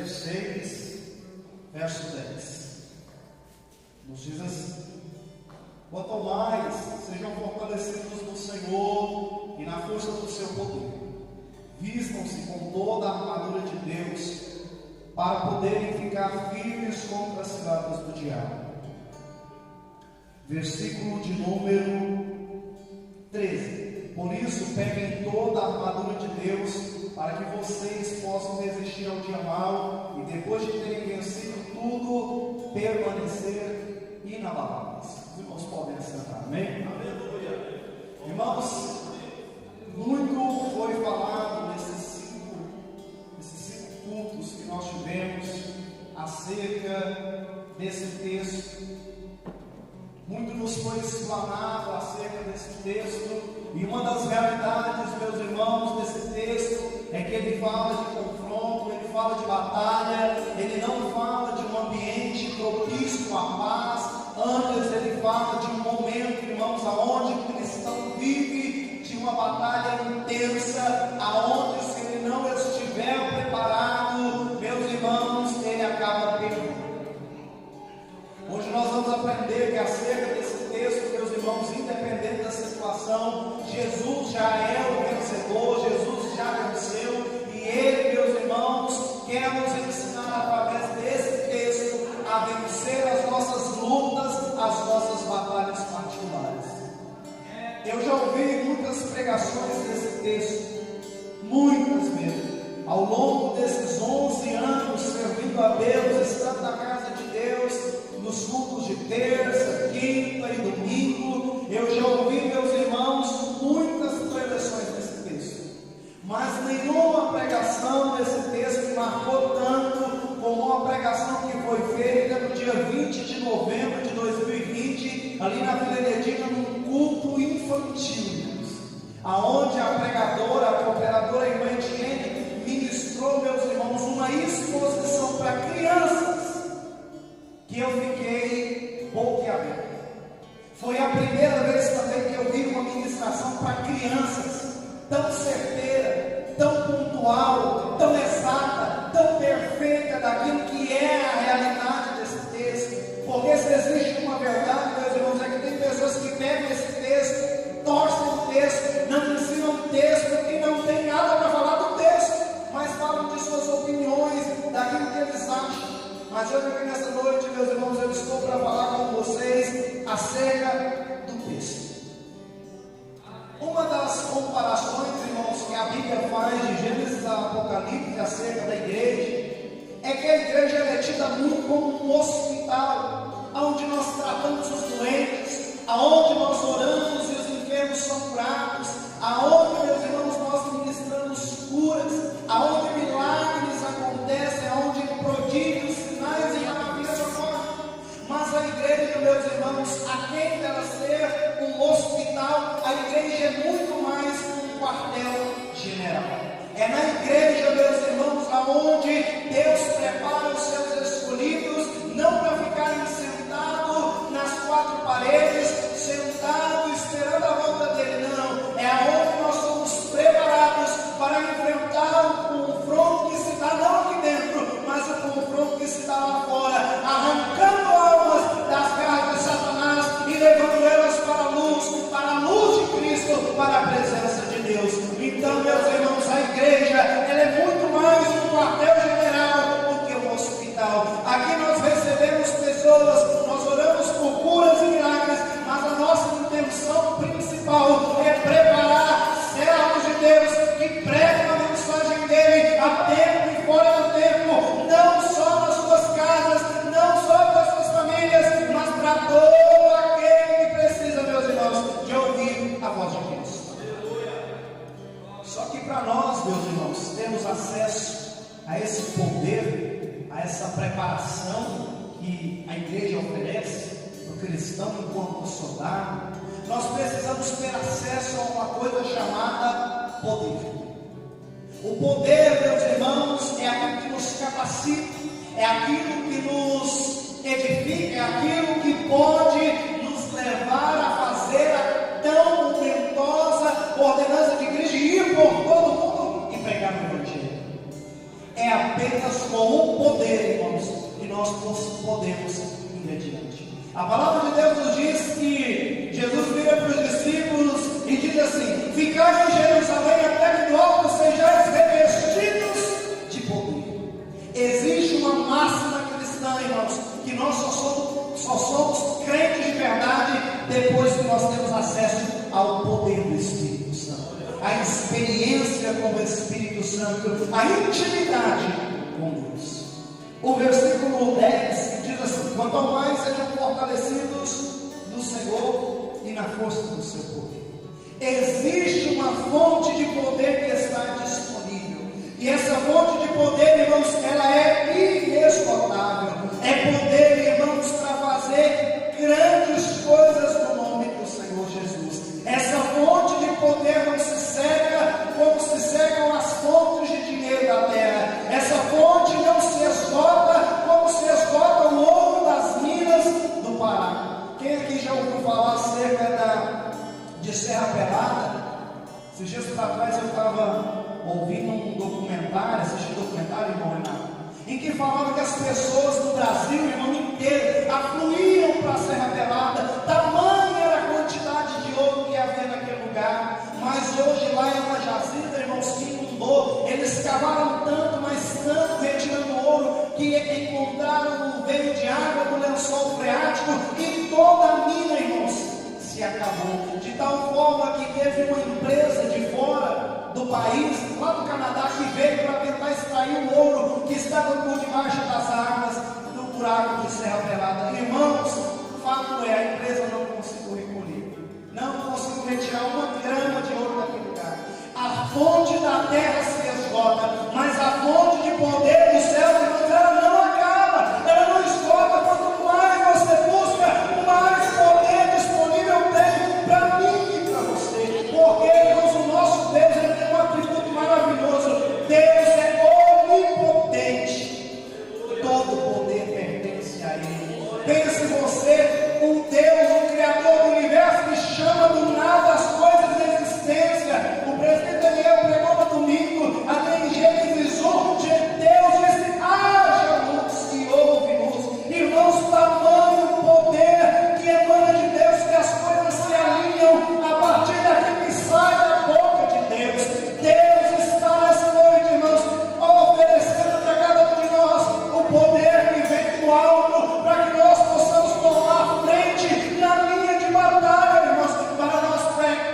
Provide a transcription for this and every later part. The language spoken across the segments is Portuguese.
Efésios 6, verso 10. Nos diz assim: quanto mais sejam fortalecidos no Senhor e na força do seu poder, vistam-se com toda a armadura de Deus, para poderem ficar firmes contra as ciladas do diabo. Versículo de número 13. Por isso, peguem toda a armadura de Deus, para que vocês possam resistir ao dia mau e, depois de terem vencido tudo, permanecer inabaláveis. Os irmãos podem sentar, amém? Aleluia. Irmãos, muito foi falado nesses cinco cultos que nós tivemos acerca desse texto. Muito nos foi explanado acerca desse texto, e uma das realidades, meus irmãos, desse texto é que ele fala de confronto, ele fala de batalha, ele não fala de um ambiente propício à paz. Antes ele fala de um momento, irmãos, aonde o cristão vive de uma batalha intensa, aonde se ele não estiver preparado, meus irmãos, ele acaba perdendo. Hoje nós vamos aprender que acerca desse texto, meus irmãos, independente da situação, Jesus já é o vencedor, Jesus já venceu, e Ele, meus irmãos, quer nos ensinar através desse texto a vencer as nossas lutas, as nossas batalhas particulares. Eu já ouvi muitas pregações desse texto, muitas mesmo. Ao longo desses 11 anos servindo a Deus, estando na casa de Deus, nos cultos de terça, quinta e domingo, eu já ouvi, meus irmãos, muitas preleções desse texto, mas nenhuma pregação desse texto me marcou tanto como uma pregação que foi feita no dia 20 de novembro de 2020, ali na Vila Edina, num culto infantil, aonde a pregadora, a cooperadora irmã Etienne, ministrou, meus irmãos, uma exposição para crianças, que eu fiquei boquiaberto. Foi a primeira vez também que eu vi uma ministração para crianças, tão certeira, tão pontual, tão exata, tão perfeita daquilo que é a realidade desse texto. Porque se existe uma verdade, meus irmãos, é que tem pessoas que pegam esse texto, torcem o texto, não ensinam o texto e não tem nada para falar do texto, mas falam de suas opiniões, daquilo que eles acham. Mas hoje aqui nessa noite, meus irmãos, eu estou para falar com vocês acerca do texto. Uma das comparações, irmãos, que a Bíblia faz de Gênesis a Apocalipse acerca da igreja, é que a igreja é tida muito como um hospital, onde nós tratamos os doentes, aonde nós oramos e os enfermos são curados, aonde, meus irmãos, nós ministramos curas, aonde milagres acontecem, aonde prodígios, sinais e maravilhas ocorrem. Mas a igreja, meus irmãos, aquém dela ser um hospital, a igreja é muito mais um quartel general. É na igreja, meus irmãos, aonde Deus prepara os seus escolhidos, não para ficarem sentados nas quatro paredes, sentados esperando a volta dele, não. É aonde nós somos preparados para enfrentar o confronto que se dá não aqui dentro, mas o confronto que se dá lá fora, arrancando almas das garras de Satanás e levando elas para a luz de Cristo, para a presença de Deus. Então, meus irmãos, a igreja, ela é muito mais um quartel-general do que um hospital. Aqui nós recebemos pessoas, nós oramos por curas e milagres, mas a nossa intenção principal é preparar servos de Deus que pregam a mensagem dele a tempo e fora do tempo, não só nas suas casas, não só para as suas famílias, mas para todo aquele que precisa, meus irmãos, de ouvir a voz de Cristo. Só que para nós, meus irmãos, temos acesso a esse poder, a essa preparação que a igreja oferece para o cristão enquanto soldado, nós precisamos ter acesso a uma coisa chamada poder. O poder, meus irmãos, é aquilo que nos capacita, é aquilo que nos edifica, é aquilo que pode nos levar a fazer a tão momentosa ordenança de Cristo de ir por todo mundo e pregar o Evangelho. É a apenas com o poder, irmãos, que nós podemos ir adiante. A palavra de Deus nos diz que Jesus vira para os discípulos e diz assim: ficai em Jerusalém até que do alto sejais revestidos de poder. Existe uma máxima cristã, irmãos, que nós só somos crentes de verdade depois que nós temos acesso ao poder do Espírito Santo, a experiência com o Espírito Santo, a intimidade com Deus. O versículo 10 diz assim: quanto ao mais sejam fortalecidos no Senhor e na força do seu poder. Existe uma fonte de poder que está disponível, e essa fonte de poder, irmãos, ela é inesgotável. É poder, irmãos, para fazer grandes coisas no nome do Senhor Jesus. Essa fonte de poder não se seca como se secam as fontes de dinheiro da terra. Essa fonte não se esgota como se esgota o ouro das minas do Pará. Quem aqui já ouviu falar acerca de Serra Pelada? Esses dias para trás eu estava ouvindo um documentário, assistindo um documentário, irmão Renato, em que falava que as pessoas do Brasil, irmão inteiro, afluíam para a Serra Pelada. Tamanha era a quantidade de ouro que havia naquele lugar. Mas hoje lá é uma jazida, irmãos, que inundou. Eles cavaram tanto, mas tanto, retirando ouro, que encontraram um veio de água do lençol freático, e toda a mina, irmãos, se acabou. De tal forma que teve uma empresa de fora do país, lá do Canadá, que veio para tentar extrair o ouro que estava por debaixo das águas do buraco de Serra Pelada. Irmãos, o fato é, a empresa não conseguiu recolher, não conseguiu retirar uma grama de ouro daquele lugar. A fonte da terra se esgota, mas a fonte de poder do céu, irmãos, ela não acaba, ela não esgota. Quanto mais você busca, mais poder disponível tem para mim e para você. Porque, irmãos, o nosso Deus, ele tem um atributo maravilhoso. Deus é onipotente. Todo poder pertence a Ele. Pense você, um Deus, um Criador do universo, que chama do nada as coisas da existência. O presidente Daniel pregou no domingo, até em Gênesis 1, Deus disse: haja luz, e houve luz. Irmãos, tamanho poder que emana de Deus, que as coisas se alinham a partir daquilo que sai da boca de Deus. Deus está nessa noite, irmãos, oferecendo para cada um de nós o poder que vem do alto, para que nós possamos tomar frente na linha de batalha, irmãos, para nós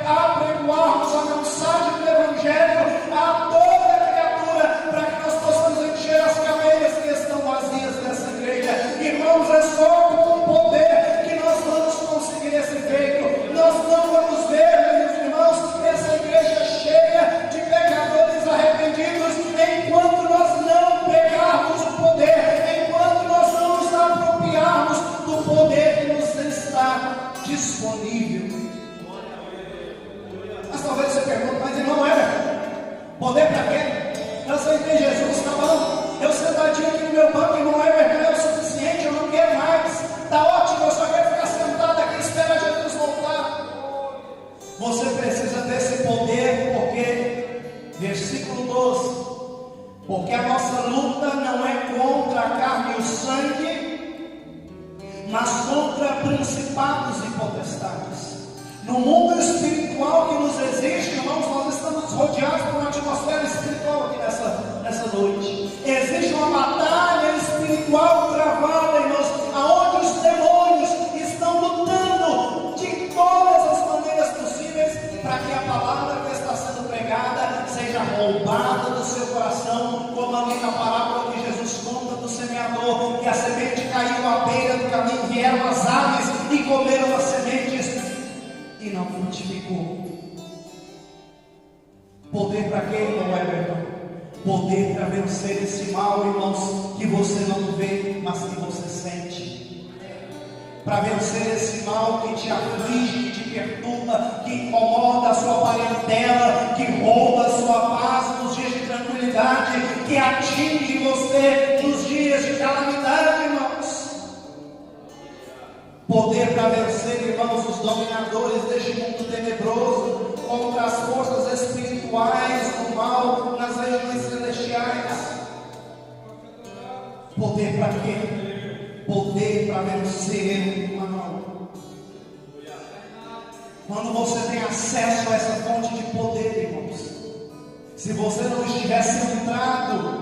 apregoarmos a mensagem do Evangelho a toda criatura, para que nós possamos encher as cadeiras que estão vazias dessa igreja. Irmãos, é só com o poder que nós vamos conseguir esse feito. Nós não vamos ver, meus irmãos, essa igreja cheia de pecadores arrependidos, enquanto nós não pegarmos o poder, enquanto nós não nos apropriarmos do poder que nos está disponível. Mas talvez você pergunte: mas irmão, poder para quê? Eu aceitei Jesus, tá bom? Eu sentadinho aqui no meu banco, irmão, é o suficiente, eu não quero mais. Tá ótimo, eu só quero ficar sentado aqui, espera Jesus voltar. Você precisa desse poder, porque, versículo 12, porque a nossa luta não é contra a carne e o sangue, mas contra principados e potestades. No mundo espiritual que nos existe, irmãos, nós estamos rodeados por uma atmosfera espiritual aqui nessa noite. Existe uma batalha espiritual travada, irmãos, aonde os demônios estão lutando de todas as maneiras possíveis para que a palavra que está sendo pregada seja roubada do seu coração, como ali na parábola que Jesus conta do semeador, que a semente caiu à beira do caminho, vieram as aves e comeram as sementes e não frutificou. Poder para quê, irmão Everton? Poder para vencer esse mal, irmãos, que você não vê, mas que você sente. Para vencer esse mal que te aflige, que te perturba, que incomoda a sua parentela, que rouba a sua paz nos dias de tranquilidade, que atinge você nos dias de calamidade, irmãos. Poder para vencer, irmãos, os dominadores deste mundo tenebroso, contra as forças espirituais do mal nas regiões celestiais. Poder para quê? Poder para vencer o mal. Quando você tem acesso a essa fonte de poder, irmãos, se você não estiver centrado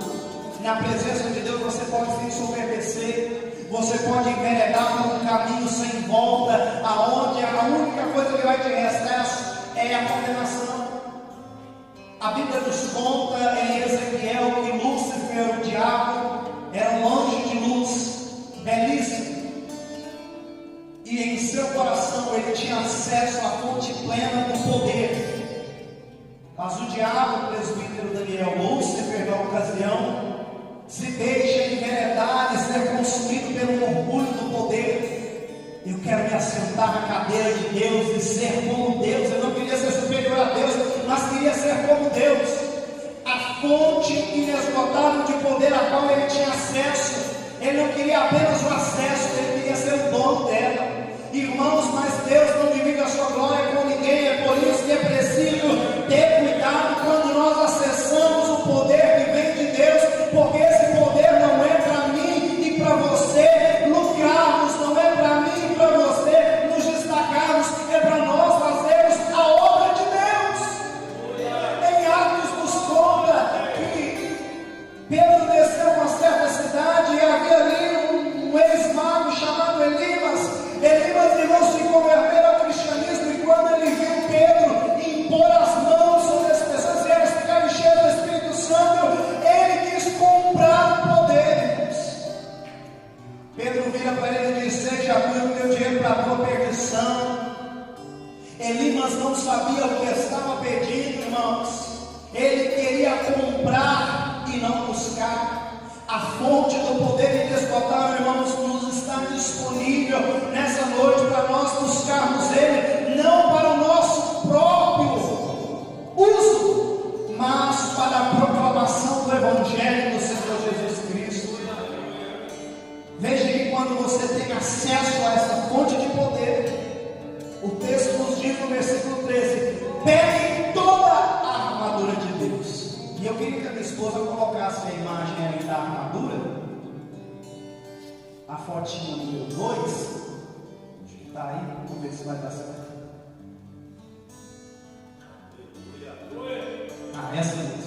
na presença de Deus, você pode se ensoberbecer, você pode enveredar por um caminho sem volta, aonde a única coisa que vai te restar é a condenação. A Bíblia nos conta em Ezequiel que Lúcifer, o diabo, era um anjo de luz, belíssimo, e em seu coração ele tinha acesso à fonte plena do poder. Mas o diabo, o presbítero Daniel, Lúcifer, na ocasião, se deixa enveredar e ser consumido pelo orgulho do poder. Eu quero me assentar na cadeira de Deus e ser como Deus. Eu não queria ser superior a Deus, mas queria ser como Deus. A fonte inesgotável de poder a qual ele tinha acesso. Ele não queria apenas o acesso, ele queria ser o dono dela. Irmãos, mas Deus não divide a sua glória com ninguém. É por isso que é preciso ter cuidado quando nós acessamos o poder que vem de Deus, porque esse poder não é para mim e para você lucrarmos, não é para mim e para você nos destacarmos, é para nós fazermos a obra de Deus. Em Atos nos conta que Pedro desceu a uma certa cidade e havia ali um ex-mago chamado Elimas. Elimas e não se converteram ao cristianismo, e quando ele viu Pedro impor as mãos sobre as pessoas e elas ficaram cheias do Espírito Santo, ele quis comprar o poder. Pedro vira para ele e diz: seja tu o teu dinheiro para a tua perdição. Elimas não sabia o que estava pedindo, irmãos. Ele queria comprar e não buscar. A fonte do poder inesgotável, irmãos, nos está disponível nessa noite para nós buscarmos Ele, não para o nosso próprio uso, mas para a proclamação do Evangelho do Senhor Jesus Cristo. Veja que quando você tem acesso a essa fonte de poder, o texto nos diz no versículo 13: peguem toda a armadura de Deus. E eu queria que a minha esposa colocasse a imagem aí da armadura, a fotinha número 2, acho que está aí, vamos ver se vai dar certo. Essa mesmo.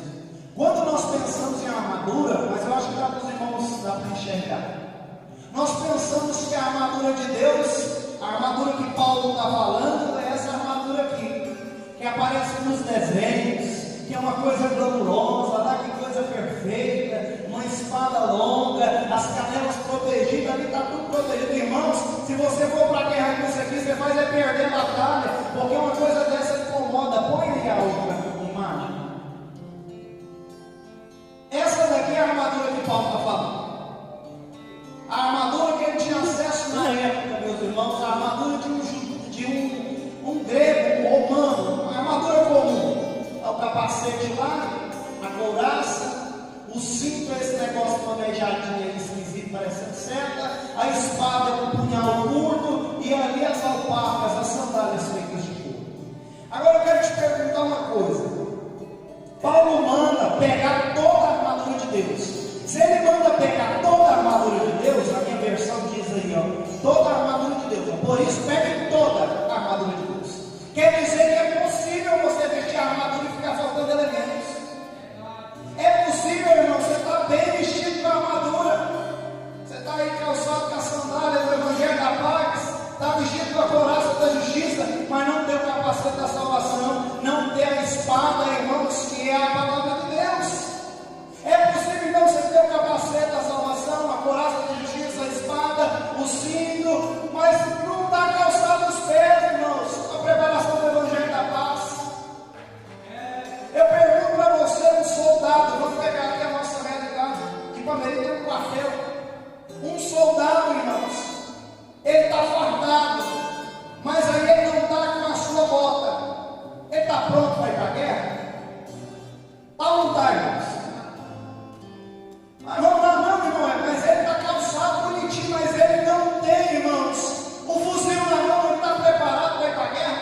Quando nós pensamos em armadura, mas eu acho que para os irmãos dá para enxergar, nós pensamos que a armadura de Deus, a armadura que Paulo está falando, é essa armadura aqui, que aparece nos desenhos, que é uma coisa glamurosa, lá que coisa perfeita, uma espada longa, as canelas protegidas, ali está tudo protegido. Irmãos, se você for para a guerra com isso aqui, você faz é perder a batalha, porque uma coisa dessa incomoda. Põe aí a outra imagem. Essa daqui é a armadura que Paulo está falando. A armadura que ele tinha acesso na época, meus irmãos, a armadura de um grego, um romano, uma armadura comum. O capacete lá, a couraça, o cinto, esse negócio planejadinho esquisito, parecendo seta, a espada com o punhal curto e ali as alpacas, as sandálias feitas de couro. Agora eu quero te perguntar uma coisa. Paulo manda pegar toda a armadura de Deus. Se ele manda pegar toda a armadura de Deus, a minha versão diz aí, ó, toda a armadura de Deus, ó, por isso pegue toda a armadura de Deus. Quer dizer que é possível você vestir a armadura e ficar faltando elementos. É possível, irmão, você está bem vestido com a armadura. Você está aí calçado com a sandália do Evangelho da Paz, está vestido com a couraça da justiça, mas não tem o capacete da salvação, não tem a espada, irmãos, que é a palavra de Deus. É possível, então, você ter o capacete da salvação, a couraça da justiça, a espada, o cinto, mas não está calçado os pés, irmãos, a preparação do Evangelho da Paz. Eu pergunto para você, um soldado, vamos pegar aqui a nossa realidade, que Palmeiras tem um quartel. Um soldado, irmãos, ele está fardado, mas aí ele não está com a sua bota. Ele está pronto para ir para a guerra? Está ou não está, irmãos? Mas vamos lá, não, irmão, mas ele está calçado bonitinho, mas ele não tem, irmãos, o fuzil na mão, ele está preparado para ir para a guerra?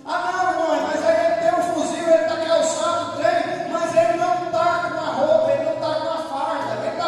Ah, não, irmão, mas aí ele tem um fuzil, ele está calçado, trem, mas ele não está com a roupa, ele não está com a farda, ele está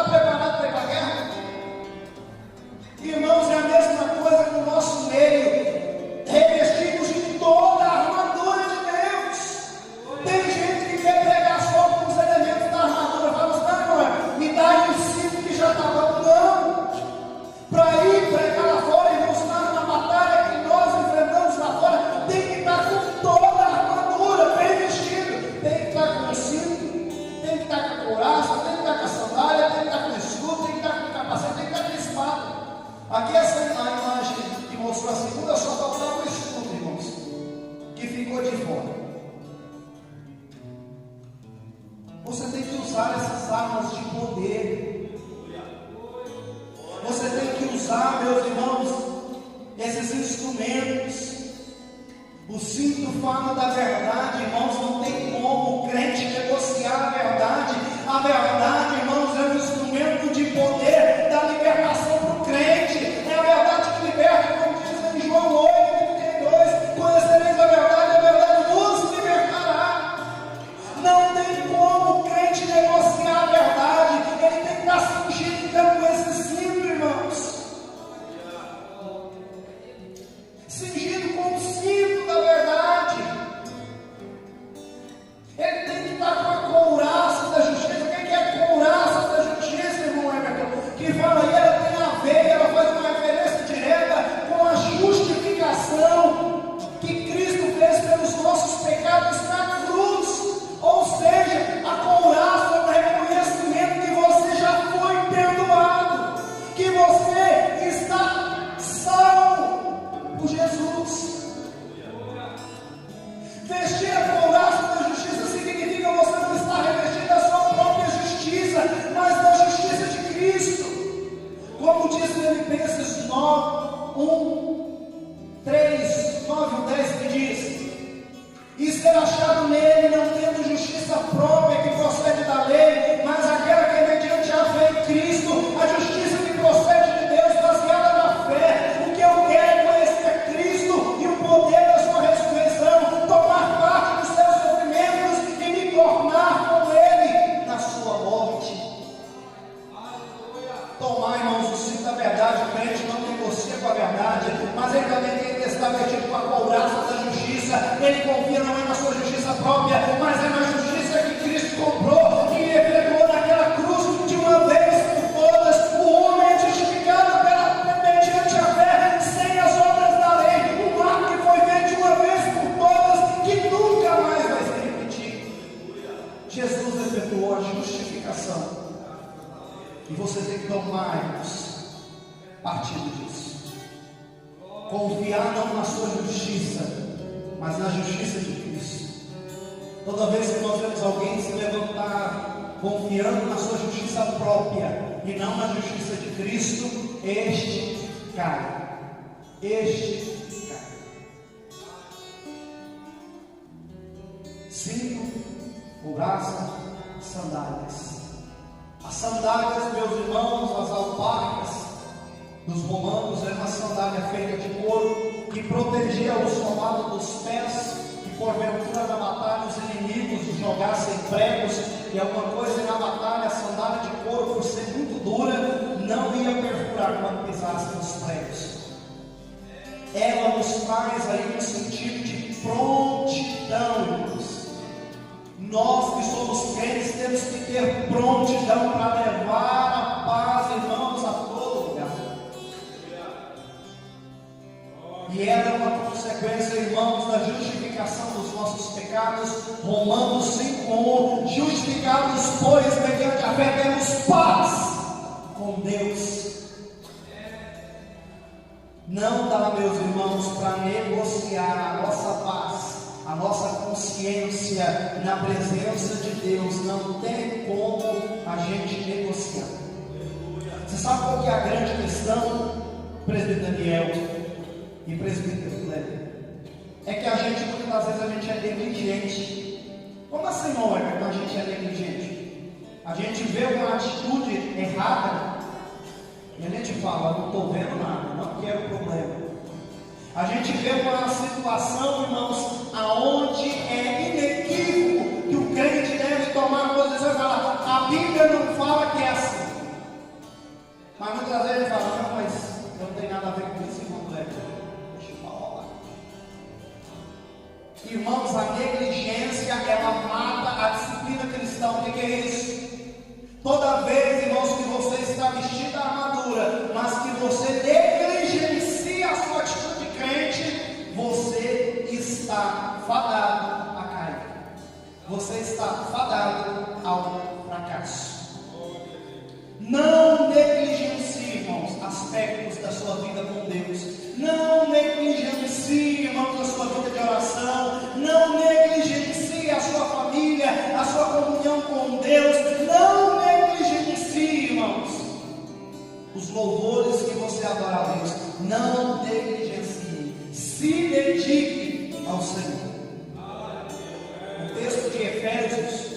poder. Você tem que usar, meus irmãos, esses instrumentos. O cinto fala da verdade, irmãos. Não tem como o crente negociar a verdade. A verdade, irmãos, é um instrumento de poder da libertação para o crente. É a verdade que liberta, como diz em João 8:32. Conhecereis a verdade vos libertará. Não tem como o crente negociar a verdade. Ele tem que estar cingido então com esse cinto, irmãos. Cingido com o cinto da verdade. Ele tem que estar com a couraça da justiça. O que é a couraça da justiça, irmão Everton? Que fala aí, ela tem a ver, ela faz uma referência direta com a justificação que Cristo fez pelos nossos pecados na cruz. Ou seja, a couraça é um reconhecimento que você já foi perdoado, que você está salvo por Jesus. Vestir a couraça da justiça significa você não estar revestido da sua própria justiça, mas da justiça de Cristo. Como diz Filipenses 3, 9 e 10 que diz: e ser achado nele, não tendo justiça própria que procede da lei, mas aquela que é mediante a fé em Cristo, a justiça que procede de Deus, baseada na fé. O que eu quero é conhecer Cristo e o poder da sua ressurreição, tomar parte dos seus sofrimentos e me tornar com ele na sua morte. Tomar, irmãos, o cinto da verdade. O crente não negocia com a verdade, mas ele também tem que estar vestido com a couraça da justiça. Ele confia não é na sua justiça própria, mas é na justiça que Cristo comprou e efetuou naquela cruz de uma vez por todas. O homem é justificado mediante a fé, sem as obras da lei. Um ato que foi feito de uma vez por todas, que nunca mais vai se repetir. Jesus efetuou a justificação. E você tem que tomar, irmãos, partido disso. Confiar não na sua justiça, mas na justiça de Cristo. Toda vez que nós vemos alguém se levantar confiando na sua justiça própria e não na justiça de Cristo, este cai. Este cai. Cinto, couraça, sandálias. As sandálias, meus irmãos, as alparcas dos romanos, era uma sandália feita de couro que protegia o solado dos pés, que porventura na batalha os inimigos jogassem pregos e alguma coisa, e na batalha a sandália de couro, por ser muito dura, não ia perfurar quando pisasse nos pregos. Ela nos traz aí um sentido de prontidão, irmãos. Nós que somos crentes temos que ter prontidão para levar a paz, irmãos, a todo lugar. E ela é uma consequência, irmãos, da justificação dos nossos pecados. Romanos 5:1: justificados, pois, mediante a fé, temos paz com Deus. Não dá, meus irmãos, para negociar a nossa paz, a nossa consciência na presença de Deus. Não tem como a gente negociar. Você sabe qual que é a grande questão, presbítero Daniel e presbítero Kleber? É que a gente, muitas das vezes, a gente é negligente. Como assim, irmão? É que a gente é negligente? A gente vê uma atitude errada e a gente fala: não estou vendo nada, não quero problema. A gente vê uma situação, irmãos, aonde é inequívoco que o crente deve tomar posição e falar: a Bíblia não fala que é assim. Mas muitas vezes ele fala: não, mas não tem nada a ver com isso, irmão Kleber. Deixa eu falar. Irmãos, a negligência, ela mata a disciplina cristã. O que é isso? Toda vez, irmãos, que você está vestido a armadura, mas que você negligencia a sua atitude de crente, você está fadado a cair. Você está fadado ao fracasso. Não negligencie, irmãos, aspectos da sua vida com Deus. Não negligencie, irmãos, a sua vida de oração. Não negligencie a sua família, a sua comunhão com Deus. Não negligencie os louvores que você adora a Deus, não negligencie, se dedique ao Senhor. O texto de Efésios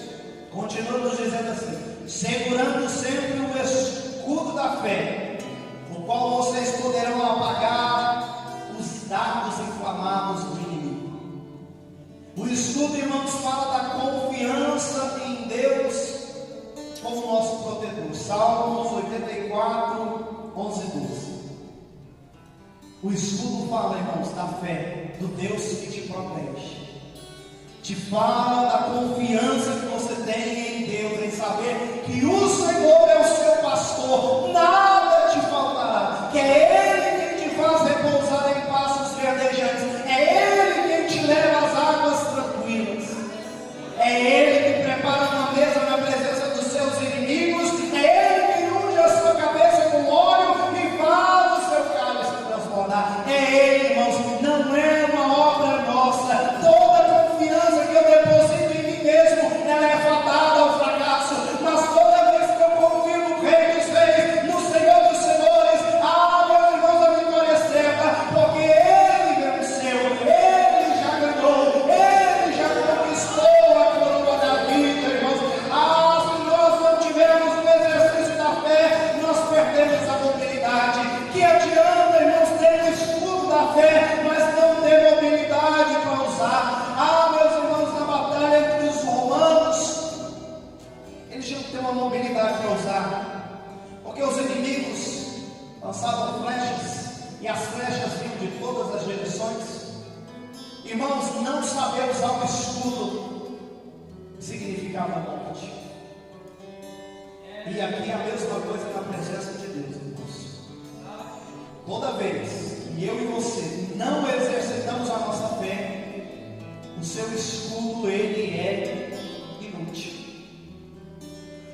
continua nos dizendo assim: segurando sempre o escudo da fé, o qual vocês poderão apagar os dardos inflamados do inimigo. O escudo, irmãos, fala da confiança em Deus como nosso protetor. Salmos 84, 11 e 12. O escudo fala, irmãos, da fé, do Deus que te protege. Te fala da confiança que você tem em Deus, em saber que o Senhor é o seu pastor, nada te faltará, que é Ele quem te faz repousar em pastos verdejantes, é Ele quem te leva às águas tranquilas, é Ele que prepara uma mesa na presença dos seus inimigos, é Ele que unge a sua cabeça com óleo e faz o seu cálice transbordar. É Ele, irmãos, não é uma obra nossa. Toda a confiança que eu deposito em mim mesmo, ela é fadada ao fracasso, mas toda vez que eu confio no Rei dos Reis, no Senhor dos Senhores, meus irmãos, a vitória é certa, porque Ele venceu, Ele já ganhou, Ele já conquistou a coroa da vida, irmãos. Se nós não tivermos o exercício da fé, nós perdemos a mobilidade. Que adianta, irmãos, ter o escudo da fé, mas não ter mobilidade para usar? Meus irmãos, na batalha dos romanos, eles tinham que ter uma mobilidade para usar, porque os inimigos lançavam flechas, e as flechas vinham de todas as direções. Irmãos, não saber usar o escudo significava morte. E aqui é a mesma coisa na presença de Deus, irmãos. Toda vez que eu e você não exercitamos a nossa fé, o seu escudo, ele é inútil.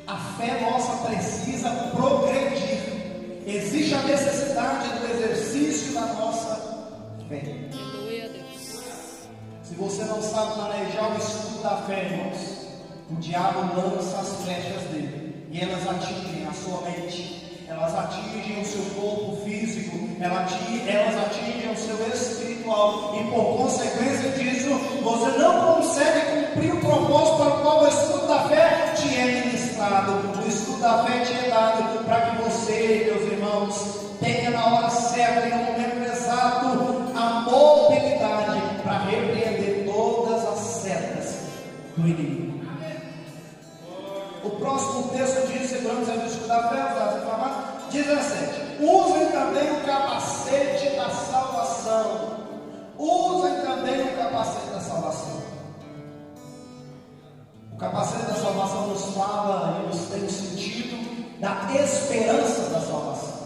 A fé nossa precisa progredir. Existe a necessidade do exercício da nossa fé. Aleluia, Deus. Se você não sabe manejar o escudo da fé, irmãos, o diabo lança as flechas dele, e elas atingem a sua mente, elas atingem o seu corpo físico, elas atingem o seu espiritual, e por consequência disso, você não consegue cumprir o propósito para o qual o escudo da fé te é ministrado. O escudo da fé te é dado para que você, meus irmãos, tenha na hora certa e no momento exato a mobilidade para repreender todas as setas do inimigo. O próximo texto diz, segurando o escudo da fé, 17: usem também o capacete da salvação. Usem também o capacete da salvação. O capacete da salvação nos fala e nos tem o sentido da esperança da salvação.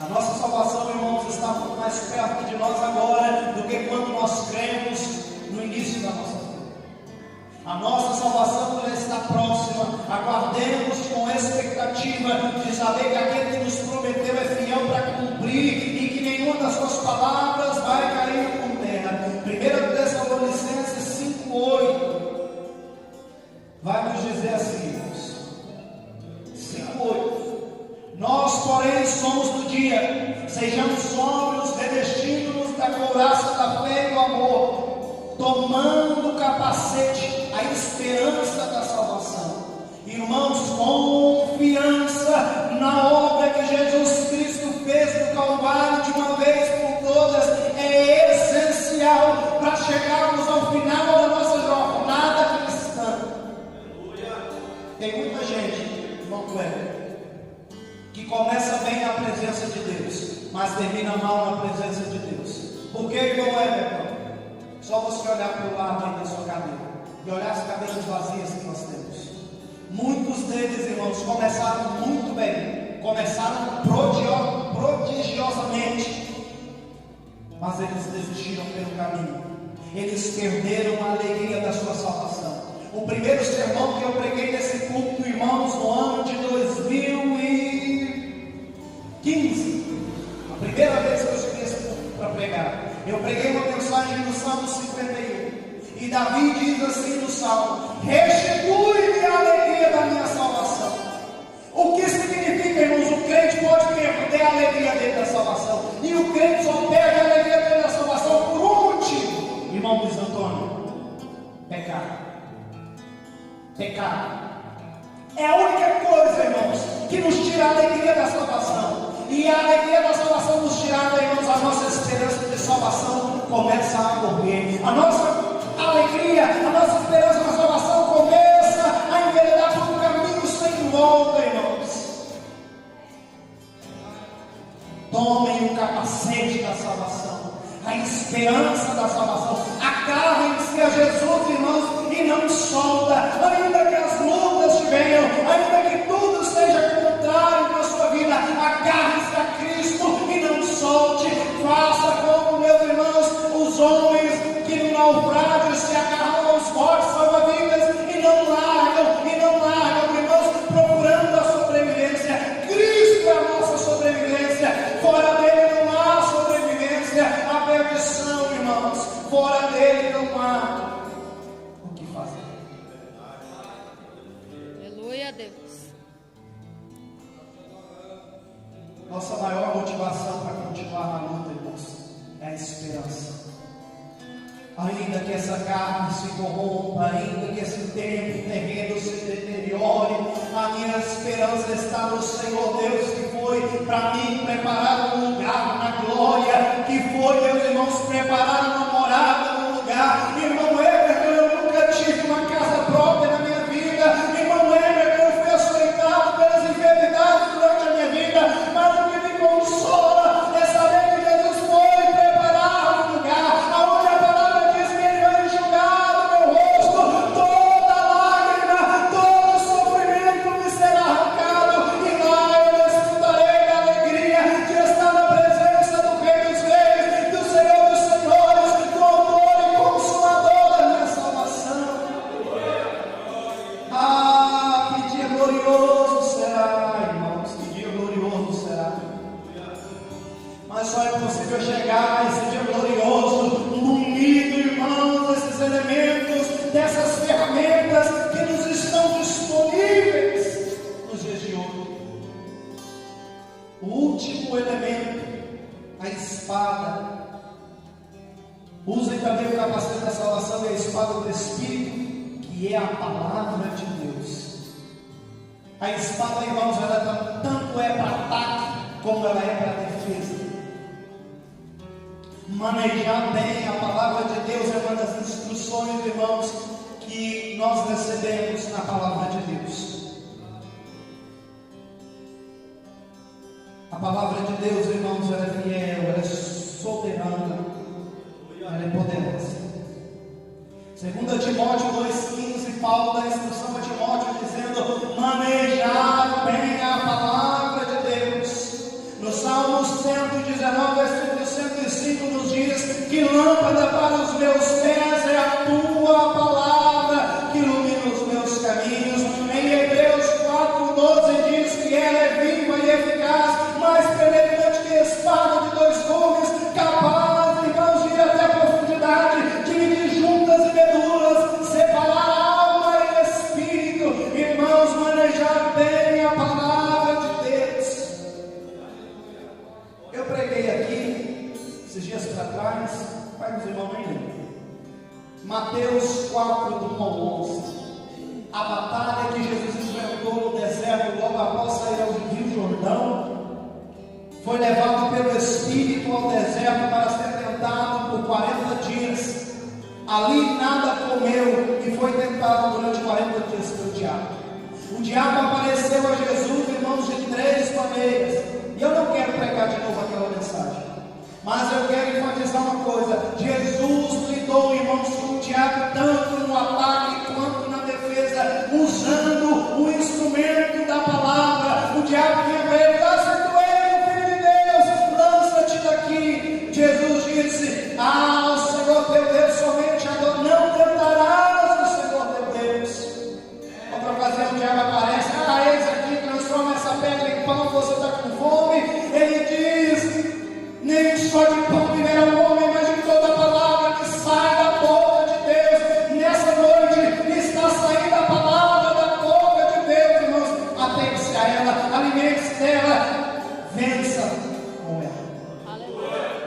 A nossa salvação, irmãos, está muito mais perto de nós agora do que quando nós cremos no início da nossa vida. A nossa salvação já está próxima. Aguardemos com expectativa de saber que aquele que nos prometeu é fiel para cumprir e que nenhuma das suas palavras vai cair por terra. 1 Tessalonicenses 5:8 vai nos dizer assim, irmãos. 5:8: nós, porém, somos do dia, sejamos sóbrios, revestindo-nos da couraça da fé e do amor, tomando o capacete, a esperança da salvação. Irmãos, confiança na obra que Jesus Cristo fez no Calvário de uma vez por todas é essencial para chegarmos ao final da nossa jornada cristã. Tem muita gente, irmão Cleber, que começa bem na presença de Deus, mas termina mal na presença de Deus. Por que, irmão Everton? Só você olhar para o lado aí da sua cadeira e olhar as cadeiras vazias que nós temos. Muitos deles, irmãos, começaram muito bem, começaram prodigiosamente, mas eles desistiram pelo caminho. Eles perderam a alegria da sua salvação. O primeiro sermão que eu preguei nesse culto, irmãos, no ano de 2015, a primeira vez que eu subi esse culto para pregar, eu preguei uma mensagem no Salmo 51. E Davi diz assim no Salmo: restitui-me a alegria da minha salvação. O que significa, irmãos, o crente crente só perde a alegria da salvação por um motivo, irmão Luiz Antônio: pecado. Pecado é a única coisa, irmãos, que nos tira a alegria da salvação. E a alegria da salvação nos tirada, irmãos, a nossa esperança de salvação começa a morrer. A nossa alegria, a nossa esperança na salvação começa a enveredar por um caminho sem volta, irmãos. Tomem o capacete da salvação, a esperança da salvação. Agarrem-se a Jesus, irmãos, e não solta, ainda que as lutas venham, ainda que tudo seja contrário na sua vida. Agarre-se a Cristo e não solte. Faça como, meus irmãos, os homens que no naufrágio se agarram aos fortes salva-vidas e não largam, irmãos, procurando a sobrevivência. Cristo é a nossa sobrevivência. Fora dele não há sobrevivência. A perdição, irmãos, fora dele não há o que fazer. Aleluia a Deus. Nossa maior motivação para continuar na luta, irmãos, é a esperança. Ainda que essa carne se corrompa, ainda que esse tempo terreno se deteriore, a minha esperança está no Senhor Deus, que foi para mim preparar um lugar na glória, que foi, meus irmãos, preparar uma morada no lugar. Irmão Everton, eu nunca tive uma casa própria na minha vida. Irmão Everton, eu fui açoitado pelas enfermidades durante a minha vida, mas o que me consola é saber que Jesus foi preparar um lugar aonde a palavra diz que ele vai enxugar do meu rosto toda lágrima, todo sofrimento me será arrancado, e lá eu desfrutarei da alegria de estar na presença do Rei dos Reis, do Senhor dos Senhores, do autor e consumador da minha salvação. Ah, que dia glorioso será, irmãos, que dia glorioso será. Mas só é possível chegar a esse dia glorioso munido, irmãos, desses elementos, dessas ferramentas que nos estão disponíveis nos dias de hoje. O último elemento, a espada. Usem também o capacete da salvação e a espada do Espírito, que é a palavra de Deus. A espada, irmãos, ela tanto é para ataque como ela é para defesa. Manejar bem a palavra de Deus é uma das instruções, irmãos, que nós recebemos na palavra de Deus. A palavra de Deus, irmãos, ela é fiel, ela é soberana, ela é poderosa. 2 Timóteo 2,15, Paulo dá instrução a Timóteo dizendo: manejar bem a palavra de Deus. No Salmo 119, versículo 105 nos diz que lâmpada para os meus pés é a tua palavra, que ilumina os meus caminhos. Em Hebreus 4,12 diz que ela é viva e eficaz, mais penetrante que espada de dois gumes, capaz de ir até a profundidade, dividir juntas e medulas, separar a alma e o espírito. Irmãos, manejar bem a palavra de Deus. Eu preguei aqui esses dias para trás, vai nos irmãos nem lembram, Mateus 4, do 1 ao 11, a batalha que Jesus enfrentou no deserto logo após sair ao Rio Jordão. Foi levado pelo Espírito ao deserto para ser tentado por 40 dias. Ali nada comeu e foi tentado durante 40 dias pelo diabo. O diabo apareceu a Jesus, irmãos, de 3 maneiras. E eu não quero pregar de novo aquela mensagem, mas eu quero enfatizar uma coisa: Jesus lidou, irmãos, com o diabo tanto no ataque quanto na defesa, usando o instrumento da palavra. O diabo vinha para ele: se tu és o Filho de Deus, lança-te daqui. Jesus disse: o Senhor teu Deus somente adora, não tentarás o Senhor teu Deus. Outra ocasião o diabo aparece: eis aqui, transforma essa pedra em pão, você está com fome. Ele diz: nem só de pão viverá o homem, mas de toda a palavra que sai da boca de Deus. Nessa noite está saindo a palavra da boca de Deus, irmãos. Apegue-se a ela, alimente-se dela, vença com ela. Aleluia.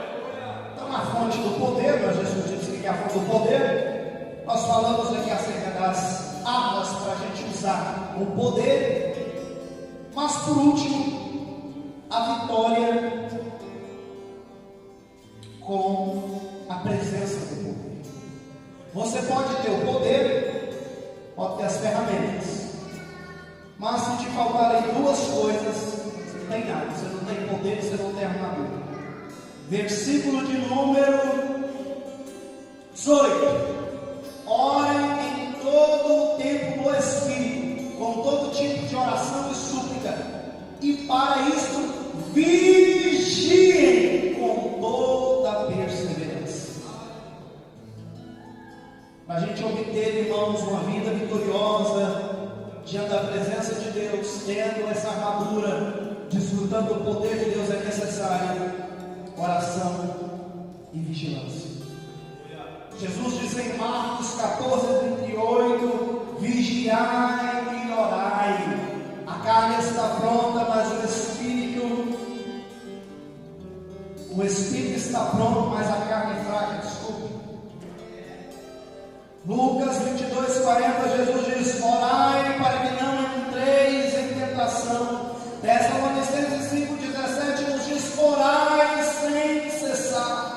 fonte do poder, nós já discutimos o que é a fonte do poder. Nós falamos aqui acerca das armas para a gente usar o poder. Mas por último, a vitória com a presença do poder. Você pode ter o poder, pode ter as ferramentas, mas se te faltarem duas coisas, você não tem nada. Você não tem poder, você não tem armadura. Versículo de número 18. Orem em todo o tempo no Espírito, com todo tipo de oração e súplica, e para isso vigiem com toda a perseverança. Para a gente obter, irmãos, uma vida vitoriosa diante da presença de Deus, tendo essa armadura, desfrutando do poder de Deus, é necessário oração e vigilância. Jesus diz em Marcos 14:38: vigiai e orai. A carne está pronta, mas o espírito está pronto, mas a carne é fraca. Desculpe. Lucas 22:40, Jesus diz: orai para que não entreis em tentação. Tessalonicenses 5:17 nos diz: orai sem cessar.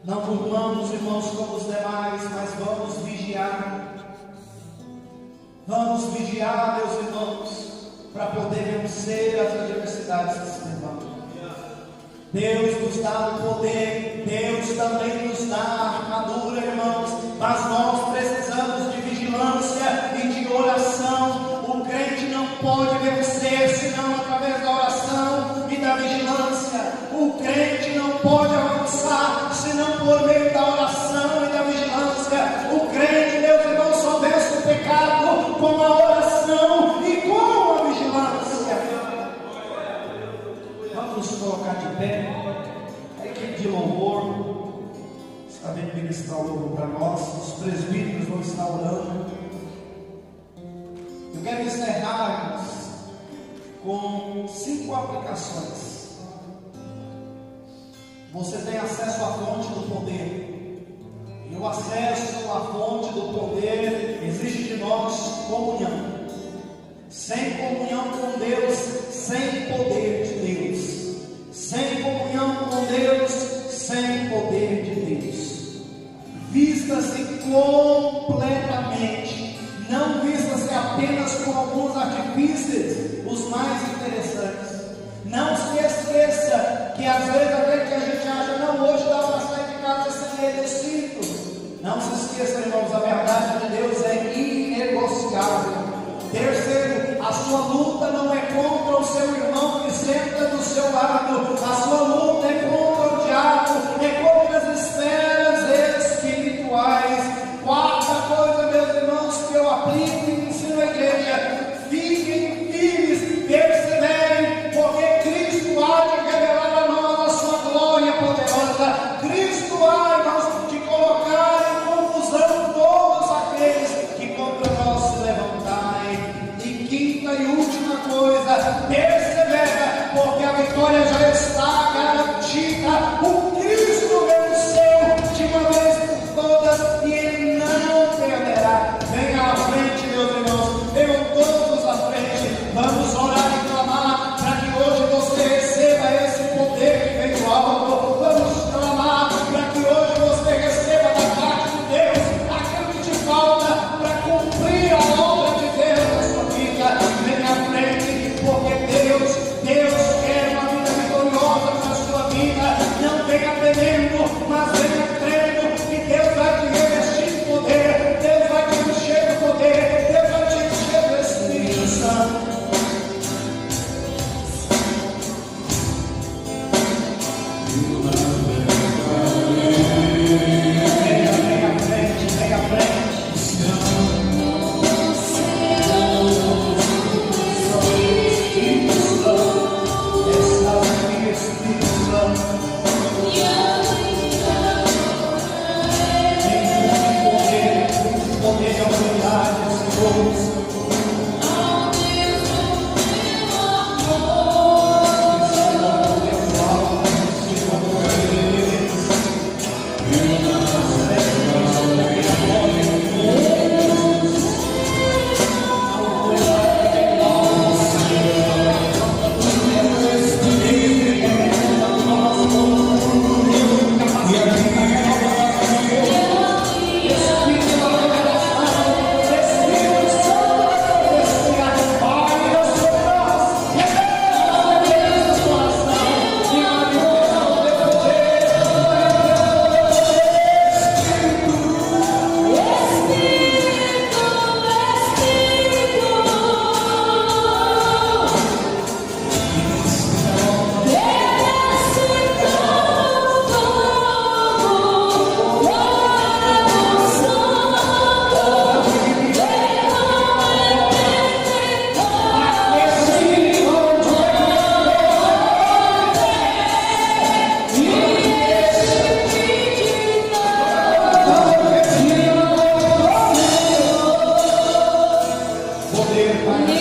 Não durmamos, irmãos, como os demais, mas vamos vigiar. Vamos vigiar, meus irmãos, para poder vencer as adversidades que se levantam. Deus nos dá o poder, Deus também nos dá a armadura, irmãos, mas nós precisamos de vigilância e de oração. O crente não pode vencer senão através da oração e da vigilância. O crente não pode avançar senão por meio da oração e da vigilância. O crente, meus irmãos, só vence o pecado com a oração e com a vigilância. Vamos nos colocar de pé. A equipe de louvor está bem ministrar o louvor para nós. Os presbíteros vão estar orando. Eu quero encerrarmos com 5 aplicações. Você tem acesso à fonte do poder. E o acesso à fonte do poder exige de nós comunhão. Sem comunhão com Deus, sem poder de Deus. Sem comunhão com Deus, sem poder de Deus. Vista-se completamente. Não vista-se apenas com alguns artifícios, os mais interessantes. Não se esqueça que às vezes aquele que a gente acha, não, hoje dá para sair de casa sem ler o cinto. Não se esqueça, irmãos, a verdade de Deus é inegociável. Terceiro, a sua luta não é contra o seu irmão que senta do seu lado. A sua luta é contra o diabo, é contra as esferas espirituais. Quarta coisa, meus irmãos, que eu aplico e ensino à igreja: fiquem firmes, perseverem, porque Cristo há de revelar a nós a sua glória poderosa. Cristo há, irmãos, de colocar em confusão todos aqueles que contra nós se levantarem. E quinta e última coisa: persevera, porque a vitória já está garantida. O Cristo venceu de uma vez por todas e Ele não perderá. Venha à frente, meus irmãos, venham todos à frente. Vamos orar e clamar para que hoje você receba esse poder que vem do alto. Vamos clamar para que hoje você receba da parte de Deus aquilo que te falta para cumprir a obra de Deus na sua vida. Venha à frente, porque Deus quer uma vida vitoriosa para a sua vida. Não venha temendo, mas venha crendo que Deus vai te revestir de poder. Deus vai te encher de poder. Deus vai te encher do Espírito Santo. poder, Pai.